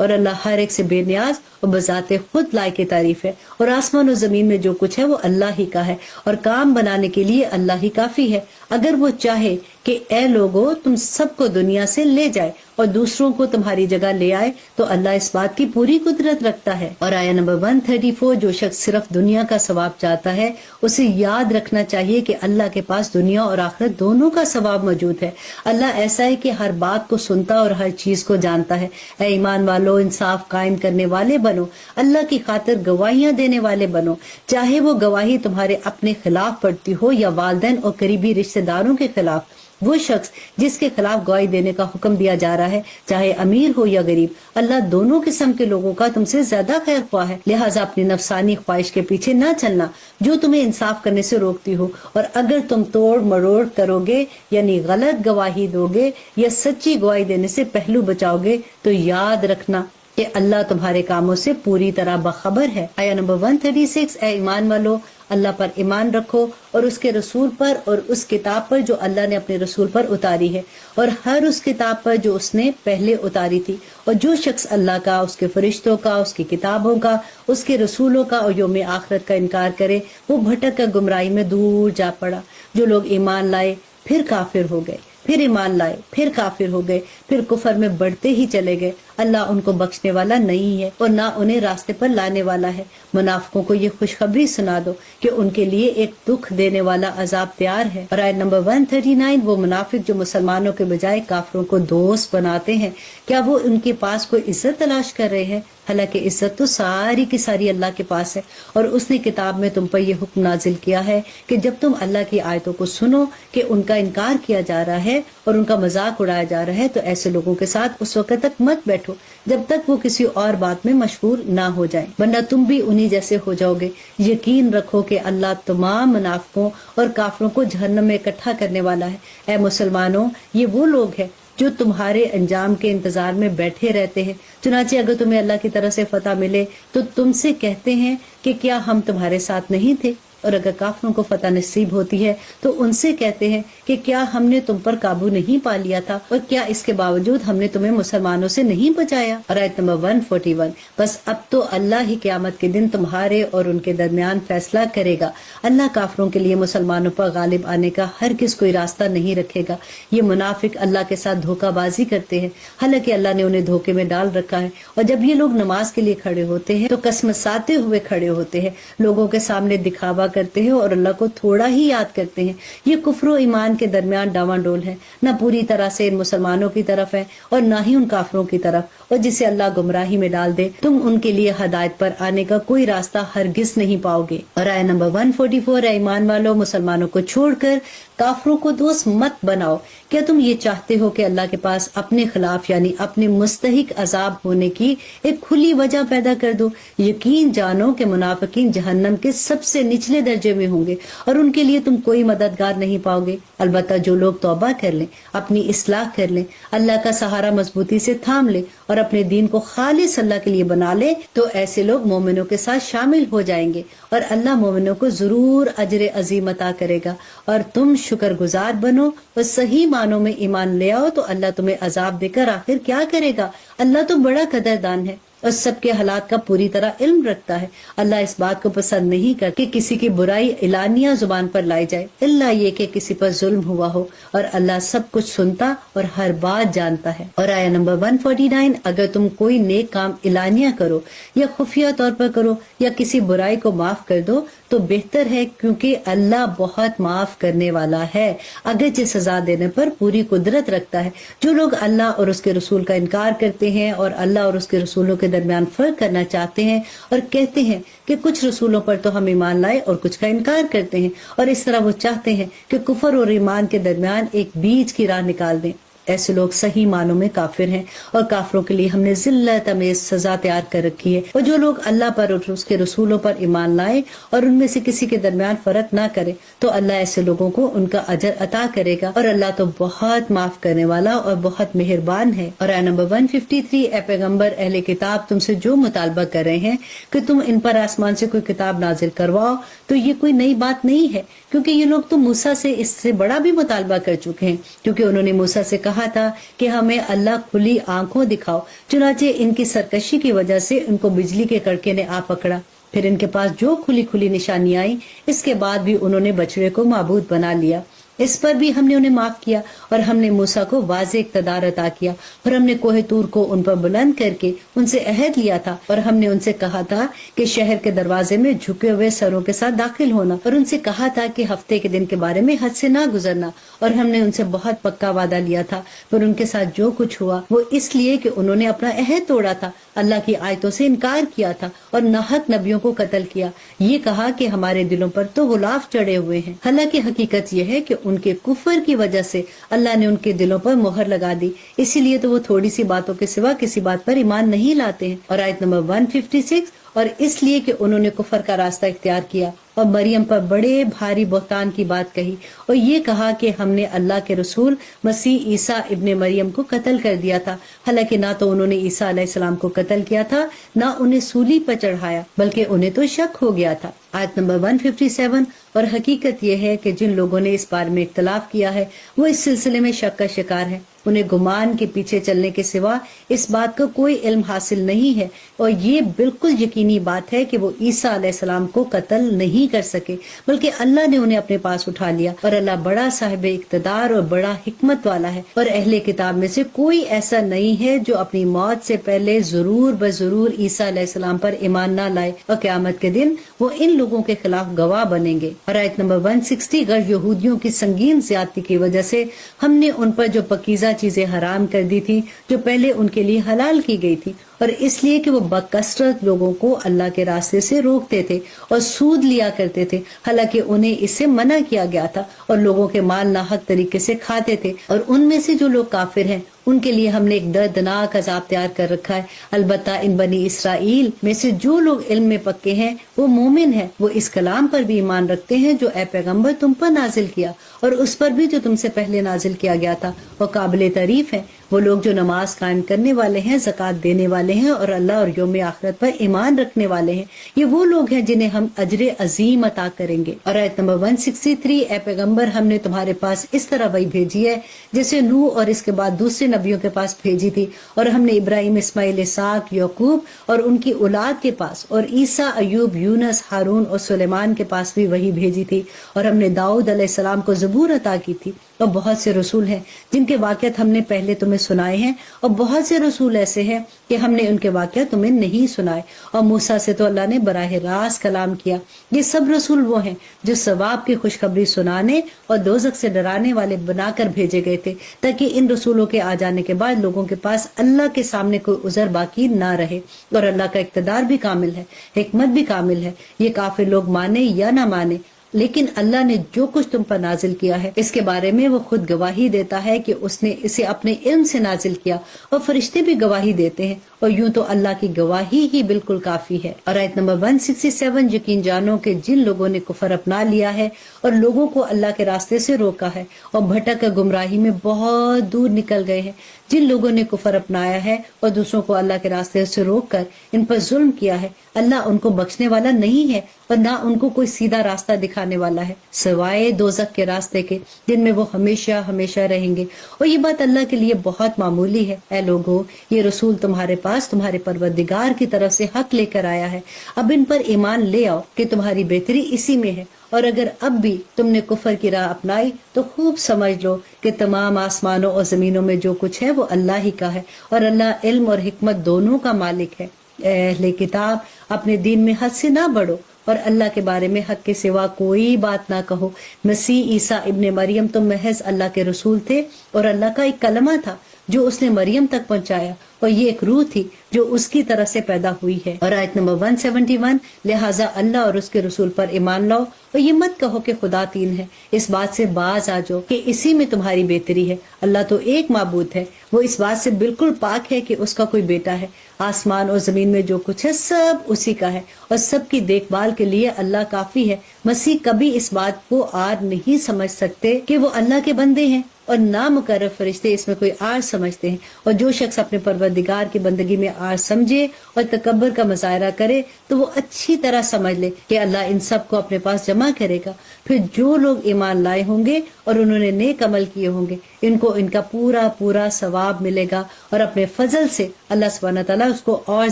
اور اللہ ہر ایک سے بے نیاز اور بذات خود لائق تعریف ہے، اور آسمان و زمین میں جو کچھ ہے وہ اللہ ہی کا ہے، اور کام بنانے کے لیے اللہ ہی کافی ہے۔ اگر وہ چاہے کہ اے لوگو تم سب کو دنیا سے لے جائے اور دوسروں کو تمہاری جگہ لے آئے تو اللہ اس بات کی پوری قدرت رکھتا ہے۔ اور آیہ نمبر 134، جو شخص صرف دنیا کا ثواب چاہتا ہے اسے یاد رکھنا چاہیے کہ اللہ کے پاس دنیا اور آخرت دونوں کا ثواب موجود ہے۔ اللہ ایسا ہے کہ ہر بات کو سنتا اور ہر چیز کو جانتا ہے۔ اے ایمان والو، انصاف قائم کرنے والے بنو، اللہ کی خاطر گواہیاں دینے والے بنو، چاہے وہ گواہی تمہارے اپنے خلاف پڑتی ہو یا والدین اور قریبی رشتہ داروں کے خلاف۔ وہ شخص جس کے خلاف گواہی دینے کا حکم دیا جا رہا ہے، چاہے امیر ہو یا غریب، اللہ دونوں قسم کے لوگوں کا تم سے زیادہ خیر خواہ ہے۔ لہٰذا اپنی نفسانی خواہش کے پیچھے نہ چلنا جو تمہیں انصاف کرنے سے روکتی ہو، اور اگر تم توڑ مروڑ کرو گے یعنی غلط گواہی دو گے یا سچی گواہی دینے سے پہلو بچاؤ گے تو یاد رکھنا کہ اللہ تمہارے کاموں سے پوری طرح باخبر ہے۔ آیہ نمبر 136، اے ایمان والو، اللہ پر ایمان رکھو اور اس کے رسول پر اور اس کتاب پر جو اللہ نے اپنے رسول پر اتاری ہے، اور ہر اس کتاب پر جو اس نے پہلے اتاری تھی۔ اور جو شخص اللہ کا، اس کے فرشتوں کا، اس کی کتابوں کا، اس کے رسولوں کا اور یوم آخرت کا انکار کرے وہ بھٹک کر گمراہی میں دور جا پڑا۔ جو لوگ ایمان لائے پھر کافر ہو گئے، پھر ایمان لائے پھر کافر ہو گئے، پھر کفر میں بڑھتے ہی چلے گئے، اللہ ان کو بخشنے والا نہیں ہے اور نہ انہیں راستے پر لانے والا ہے۔ منافقوں کو یہ خوشخبری سنا دو کہ ان کے لیے ایک دکھ دینے والا عذاب تیار ہے۔ اور آیت نمبر 139، وہ منافق جو مسلمانوں کے بجائے کافروں کو دوست بناتے ہیں، کیا وہ ان کے پاس کوئی عزت تلاش کر رہے ہیں؟ حالانکہ عزت تو ساری کی ساری اللہ کے پاس ہے، اور اس نے کتاب میں تم پر یہ حکم نازل کیا ہے کہ جب تم اللہ کی آیتوں کو سنو کہ ان کا انکار کیا جا رہا ہے اور ان کا مذاق اڑایا جا رہا ہے تو ایسے لوگوں کے ساتھ اس وقت تک مت بیٹھو جب تک وہ کسی اور بات میں مشغول نہ ہو جائیں، ورنہ تم بھی انہی جیسے ہو جاؤ گے۔ یقین رکھو کہ اللہ تمام منافقوں اور کافروں کو جہنم میں اکٹھا کرنے والا ہے۔ اے مسلمانوں، یہ وہ لوگ ہیں جو تمہارے انجام کے انتظار میں بیٹھے رہتے ہیں، چنانچہ اگر تمہیں اللہ کی طرف سے فتح ملے تو تم سے کہتے ہیں کہ کیا ہم تمہارے ساتھ نہیں تھے، اور اگر کافروں کو فتح نصیب ہوتی ہے تو ان سے کہتے ہیں کہ کیا ہم نے تم پر قابو نہیں پا لیا تھا، اور کیا اس کے باوجود ہم نے تمہیں مسلمانوں سے نہیں بچایا۔ اور آیت نمبر 141، بس اب تو اللہ ہی قیامت کے دن تمہارے اور ان کے درمیان فیصلہ کرے گا۔ اللہ کافروں کے لیے مسلمانوں پر غالب آنے کا ہرگز کوئی راستہ نہیں رکھے گا۔ یہ منافق اللہ کے ساتھ دھوکہ بازی کرتے ہیں، حالانکہ اللہ نے انہیں دھوکے میں ڈال رکھا ہے، اور جب یہ لوگ نماز کے لیے کھڑے ہوتے ہیں تو قسمساتے ہوئے کھڑے ہوتے ہیں، لوگوں کے سامنے دکھاوا کرتے ہیں اور اللہ کو تھوڑا ہی یاد کرتے ہیں۔ یہ کفر و ایمان کے درمیان ڈاواں ڈول ہے، نہ پوری طرح سے ان مسلمانوں کی طرف ہے اور نہ ہی ان کافروں کی طرف، اور جسے اللہ گمراہی میں ڈال دے تم ان کے لیے ہدایت پر آنے کا کوئی راستہ ہرگز نہیں پاؤ گے۔ اور آیت نمبر 144، اے ایمان والو، مسلمانوں کو چھوڑ کر کافروں کو دوست مت بناؤ۔ کیا تم یہ چاہتے ہو کہ اللہ کے پاس اپنے خلاف یعنی اپنے مستحق عذاب ہونے کی ایک کھلی وجہ پیدا کر دو؟ یقین جانو کہ منافقین جہنم کے سب سے نچلے درجے میں ہوں گے اور ان کے لیے تم کوئی مددگار نہیں پاؤ گے۔ البتہ جو لوگ توبہ کر لیں، اپنی اصلاح کر لیں، اللہ کا سہارا مضبوطی سے تھام لیں اور اپنے دین کو خالص اللہ کے لیے بنا لیں تو ایسے لوگ مومنوں کے ساتھ شامل ہو جائیں گے، اور اللہ مومنوں کو ضرور اجر عظیم عطا کرے گا۔ اور تم شکر گزار بنو اور صحیح معنوں میں ایمان لے آؤ تو اللہ تمہیں عذاب دے کر آخر کیا کرے گا؟ اللہ تو بڑا قدردان ہے اور سب کے حالات کا پوری طرح علم رکھتا ہے۔ اللہ اس بات کو پسند نہیں کرتا کہ کسی کی برائی اعلانیہ زبان پر لائی جائے، الا یہ کہ کسی پر ظلم ہوا ہو، اور اللہ سب کچھ سنتا اور ہر بات جانتا ہے۔ اور آیت نمبر 149، اگر تم کوئی نیک کام اعلانیہ کرو یا خفیہ طور پر کرو یا کسی برائی کو معاف کر دو تو بہتر ہے، کیونکہ اللہ بہت معاف کرنے والا ہے، اگرچہ سزا دینے پر پوری قدرت رکھتا ہے۔ جو لوگ اللہ اور اس کے رسول کا انکار کرتے ہیں اور اللہ اور اس کے رسولوں کے درمیان فرق کرنا چاہتے ہیں اور کہتے ہیں کہ کچھ رسولوں پر تو ہم ایمان لائے اور کچھ کا انکار کرتے ہیں، اور اس طرح وہ چاہتے ہیں کہ کفر اور ایمان کے درمیان ایک بیچ کی راہ نکال دیں، ایسے لوگ صحیح معنوں میں کافر ہیں، اور کافروں کے لیے ہم نے ذلت امیز سزا تیار کر رکھی ہے۔ اور جو لوگ اللہ پر اور اس کے رسولوں پر ایمان لائے اور ان میں سے کسی کے درمیان فرق نہ کرے تو اللہ ایسے لوگوں کو ان کا اجر عطا کرے گا، اور اللہ تو بہت معاف کرنے والا اور بہت مہربان ہے۔ اور آیت نمبر 153، اے پیغمبر، اہل کتاب تم سے جو مطالبہ کر رہے ہیں کہ تم ان پر آسمان سے کوئی کتاب نازل کرواؤ تو یہ کوئی نئی بات نہیں ہے، کیونکہ یہ لوگ تو موسیٰ سے اس سے بڑا بھی مطالبہ کر چکے ہیں، کیونکہ انہوں نے موسیٰ سے کہا کہا تھا کہ ہمیں اللہ کھلی آنکھوں دکھاؤ، چنانچہ ان کی سرکشی کی وجہ سے ان کو بجلی کے کڑکے نے آ پکڑا۔ پھر ان کے پاس جو کھلی کھلی نشانی آئی، اس کے بعد بھی انہوں نے بچڑے کو معبود بنا لیا۔ اس پر بھی ہم نے انہیں معاف کیا، اور ہم نے موسیٰ کو واضح اقتدار عطا کیا، اور ہم نے کوہ طور کو ان پر بلند کر کے ان سے عہد لیا تھا، اور ہم نے ان سے کہا تھا کہ شہر کے دروازے میں جھکے ہوئے سروں کے ساتھ داخل ہونا، اور ان سے کہا تھا کہ ہفتے کے دن کے بارے میں حد سے نہ گزرنا، اور ہم نے ان سے بہت پکا وعدہ لیا تھا۔ پر ان کے ساتھ جو کچھ ہوا وہ اس لیے کہ انہوں نے اپنا عہد توڑا تھا، اللہ کی آیتوں سے انکار کیا تھا، اور ناحق نبیوں کو قتل کیا، یہ کہا کہ ہمارے دلوں پر تو غلاف چڑھے ہوئے ہیں، حالانکہ حقیقت یہ ہے کہ ان کے کفر کی وجہ سے اللہ نے ان کے دلوں پر مہر لگا دی، اسی لیے تو وہ تھوڑی سی باتوں کے سوا کسی بات پر ایمان نہیں لاتے ہیں۔ اور آیت نمبر 156، اور اس لیے کہ انہوں نے کفر کا راستہ اختیار کیا اور مریم پر بڑے بھاری بہتان کی بات کہی، اور یہ کہا کہ ہم نے اللہ کے رسول مسیح عیسیٰ ابن مریم کو قتل کر دیا تھا، حالانکہ نہ تو انہوں نے عیسیٰ علیہ السلام کو قتل کیا تھا، نہ انہیں سولی پر چڑھایا، بلکہ انہیں تو شک ہو گیا تھا۔ آیت نمبر 157، اور حقیقت یہ ہے کہ جن لوگوں نے اس بارے میں اختلاف کیا ہے وہ اس سلسلے میں شک کا شکار ہے، انہیں گمان کے پیچھے چلنے کے سوا اس بات کا کوئی علم حاصل نہیں ہے، اور یہ بالکل یقینی بات ہے کہ وہ عیسیٰ علیہ السلام کو قتل نہیں کر سکے، بلکہ اللہ نے انہیں اپنے پاس اٹھا لیا، اور اللہ بڑا صاحب اقتدار اور بڑا حکمت والا ہے، اور اہل کتاب میں سے کوئی ایسا نہیں ہے جو اپنی موت سے پہلے ضرور بضرور عیسیٰ علیہ السلام پر ایمان نہ لائے، اور قیامت کے دن وہ ان لوگوں کے خلاف گواہ بنیں گے۔ اور آیت نمبر 160، غیر یہودیوں کی سنگین زیادتی کی وجہ سے ہم نے ان پر جو پاکیزہ چیزیں حرام کر دی تھی جو پہلے ان کے لیے حلال کی گئی تھی، اور اس لیے کہ وہ بکثرت لوگوں کو اللہ کے راستے سے روکتے تھے اور سود لیا کرتے تھے، حالانکہ انہیں اس سے منع کیا گیا تھا، اور لوگوں کے مال ناحق طریقے سے کھاتے تھے، اور ان میں سے جو لوگ کافر ہیں ان کے لیے ہم نے ایک دردناک عذاب تیار کر رکھا ہے۔ البتہ ان بنی اسرائیل میں سے جو لوگ علم میں پکے ہیں وہ مومن ہیں، وہ اس کلام پر بھی ایمان رکھتے ہیں جو اے پیغمبر تم پر نازل کیا، اور اس پر بھی جو تم سے پہلے نازل کیا گیا تھا، اور قابل تعریف ہیں وہ لوگ جو نماز قائم کرنے والے ہیں، زکوٰۃ دینے والے ہیں، اور اللہ اور یوم آخرت پر ایمان رکھنے والے ہیں، یہ وہ لوگ ہیں جنہیں ہم اجر عظیم عطا کریں گے۔ اور آیت نمبر 163، اے پیغمبر ہم نے تمہارے پاس اس طرح وحی بھیجی ہے جیسے نوح اور اس کے بعد دوسرے نبیوں کے پاس بھیجی تھی، اور ہم نے ابراہیم، اسماعیل، اسحاق، یعقوب اور ان کی اولاد کے پاس، اور عیسیٰ، ایوب، یونس، ہارون اور سلیمان کے پاس بھی وحی بھیجی تھی، اور ہم نے داؤد علیہ السلام کو زبور عطا کی تھی، اور بہت سے رسول ہیں جن کے واقعات ہم نے پہلے تمہیں سنائے ہیں، اور بہت سے رسول ایسے ہیں کہ ہم نے ان کے واقعات تمہیں نہیں سنائے، اور موسیٰ سے تو اللہ نے براہ راست کلام کیا۔ یہ سب رسول وہ ہیں جو ثواب کی خوشخبری سنانے اور دوزخ سے ڈرانے والے بنا کر بھیجے گئے تھے، تاکہ ان رسولوں کے آ جانے کے بعد لوگوں کے پاس اللہ کے سامنے کوئی عذر باقی نہ رہے۔ اور اللہ کا اقتدار بھی کامل ہے، حکمت بھی کامل ہے، یہ کافر لوگ مانے یا نہ مانے، لیکن اللہ نے جو کچھ تم پر نازل کیا ہے اس کے بارے میں وہ خود گواہی دیتا ہے کہ اس نے اسے اپنے علم سے نازل کیا، اور فرشتے بھی گواہی دیتے ہیں، اور یوں تو اللہ کی گواہی ہی بالکل کافی ہے۔ اور آیت نمبر 167، یقین جانو کہ جن لوگوں نے کفر اپنا لیا ہے اور لوگوں کو اللہ کے راستے سے روکا ہے اور بھٹک کر گمراہی میں بہت دور نکل گئے ہیں، جن لوگوں نے کفر اپنایا ہے اور دوسروں کو اللہ کے راستے سے روک کر ان پر ظلم کیا ہے، اللہ ان کو بخشنے والا نہیں ہے اور نہ ان کو کوئی سیدھا راستہ دکھانے والا ہے، سوائے دوزخ کے راستے کے جن میں وہ ہمیشہ ہمیشہ رہیں گے۔ اور یہ بات اللہ کے لیے بہت معمولی ہے۔ اے لوگو، یہ رسول تمہارے پاس تمہارے پروردگار کی طرف سے حق لے کر آیا ہے، اب ان پر ایمان لے آؤ کہ تمہاری بہتری اسی میں ہے، اور اگر اب بھی تم نے کفر کی راہ اپنائی تو خوب سمجھ لو کہ تمام آسمانوں اور زمینوں میں جو کچھ ہے وہ اللہ ہی کا ہے، اور اللہ علم اور حکمت دونوں کا مالک ہے۔ اے اہل کتاب، اپنے دین میں حد سے نہ بڑھو اور اللہ کے بارے میں حق کے سوا کوئی بات نہ کہو۔ مسیح عیسیٰ ابن مریم تو محض اللہ کے رسول تھے اور اللہ کا ایک کلمہ تھا جو اس نے مریم تک پہنچایا، اور یہ ایک روح تھی جو اس کی طرف سے پیدا ہوئی ہے۔ اور آیت نمبر 171، لہٰذا اللہ اور اس کے رسول پر ایمان لاؤ اور یہ مت کہو کہ خدا تین ہے، اس بات سے باز آ جاؤ کہ اسی میں تمہاری بہتری ہے۔ اللہ تو ایک معبود ہے، وہ اس بات سے بالکل پاک ہے کہ اس کا کوئی بیٹا ہے۔ آسمان اور زمین میں جو کچھ ہے سب اسی کا ہے، اور سب کی دیکھ بھال کے لیے اللہ کافی ہے۔ مسیح کبھی اس بات کو آر نہیں سمجھ سکتے کہ وہ اللہ کے بندے ہیں، اور نامقرر فرشتے اس میں کوئی آر سمجھتے ہیں، اور جو شخص اپنے پروردگار پروردگار کی بندگی میں آج سمجھے اور تکبر کا مظاہرہ کرے تو وہ اچھی طرح سمجھ لے کہ اللہ ان سب کو اپنے پاس جمع کرے گا. پھر جو لوگ ایمان لائے ہوں گے اور انہوں نے نیک عمل کیے ہوں گے ان کو ان کا پورا پورا ثواب ملے گا اور اپنے فضل سے اللہ سبحانہ تعالیٰ اس کو اور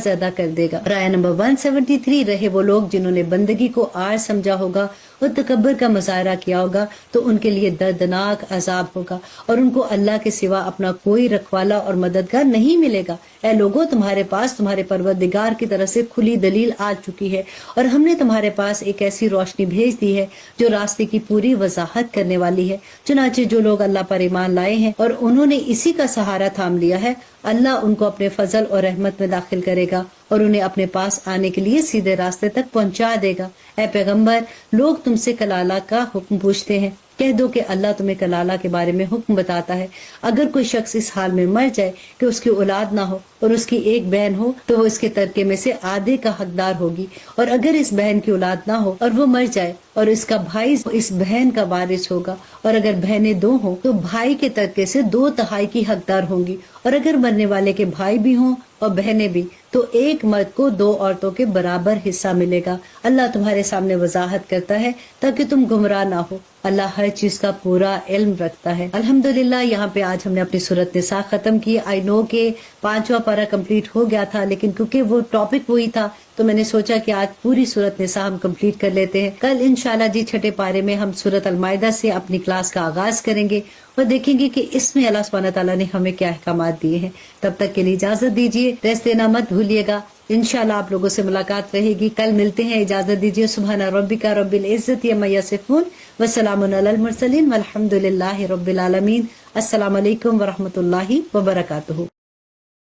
زیادہ کر دے گا. آیہ نمبر 173 رہے وہ لوگ جنہوں نے بندگی کو آر سمجھا ہوگا اور تکبر کا مظاہرہ کیا ہوگا تو ان کے لیے دردناک عذاب ہوگا اور ان کو اللہ کے سوا اپنا کوئی رکھوالا اور مددگار نہیں ملے گا. اے لوگوں تمہارے پاس تمہارے پروردگار کی طرف سے کھلی دلیل آ چکی ہے اور ہم نے تمہارے پاس ایک ایسی روشنی بھیج دی ہے جو راستے کی پوری وضاحت کرنے والی ہے. چنانچہ جو لوگ اللہ پر ایمان لائے ہیں اور انہوں نے اسی کا سہارا تھام لیا ہے اللہ ان کو اپنے فضل اور رحمت میں داخل کرے گا اور انہیں اپنے پاس آنے کے لیے سیدھے راستے تک پہنچا دے گا. اے پیغمبر لوگ تم سے کلالہ کا حکم پوچھتے ہیں کہہ دو کہ اللہ تمہیں کلالہ کے بارے میں حکم بتاتا ہے. اگر کوئی شخص اس حال میں مر جائے کہ اس کی اولاد نہ ہو اور اس کی ایک بہن ہو تو وہ اس کے ترکے میں سے آدھے کا حقدار ہوگی. اور اگر اس بہن کی اولاد نہ ہو اور وہ مر جائے اور اس کا بھائی اس بہن کا وارث ہوگا اور اگر بہنیں دو ہوں تو بھائی کے ترکے سے 2/3 کی حقدار ہوں گی. اور اگر مرنے والے کے بھائی بھی ہوں اور بہنیں بھی تو ایک مرد کو 2 عورتوں کے برابر حصہ ملے گا. اللہ تمہارے سامنے وضاحت کرتا ہے تاکہ تم گمراہ نہ ہو. اللہ ہر چیز کا پورا علم رکھتا ہے. الحمدللہ یہاں پہ آج ہم نے اپنی سورۃ نساء ختم کی. آئی نو کہ 5واں پارہ کمپلیٹ ہو گیا تھا لیکن کیونکہ وہ ٹاپک وہی تھا تو میں نے سوچا کہ آج پوری سورۃ نساء ہم کمپلیٹ کر لیتے ہیں. کل انشاءاللہ جی 6 پارے میں ہم سورۃ المائدہ سے اپنی کلاس کا آغاز کریں گے اور دیکھیں گے کہ اس میں اللہ سبحانہ تعالیٰ نے ہمیں کیا احکامات دیے ہیں. تب تک کے لیے اجازت دیجیے. ریسٹ دینا مت بھولیے گا. انشاءاللہ آپ لوگوں سے ملاقات رہے گی. کل ملتے ہیں. اجازت دیجیے. سبحان ربک رب العزت عما یصفون وسلام علی المرسلین والحمد للہ رب العالمین. السلام علیکم ورحمۃ اللہ وبرکاتہ.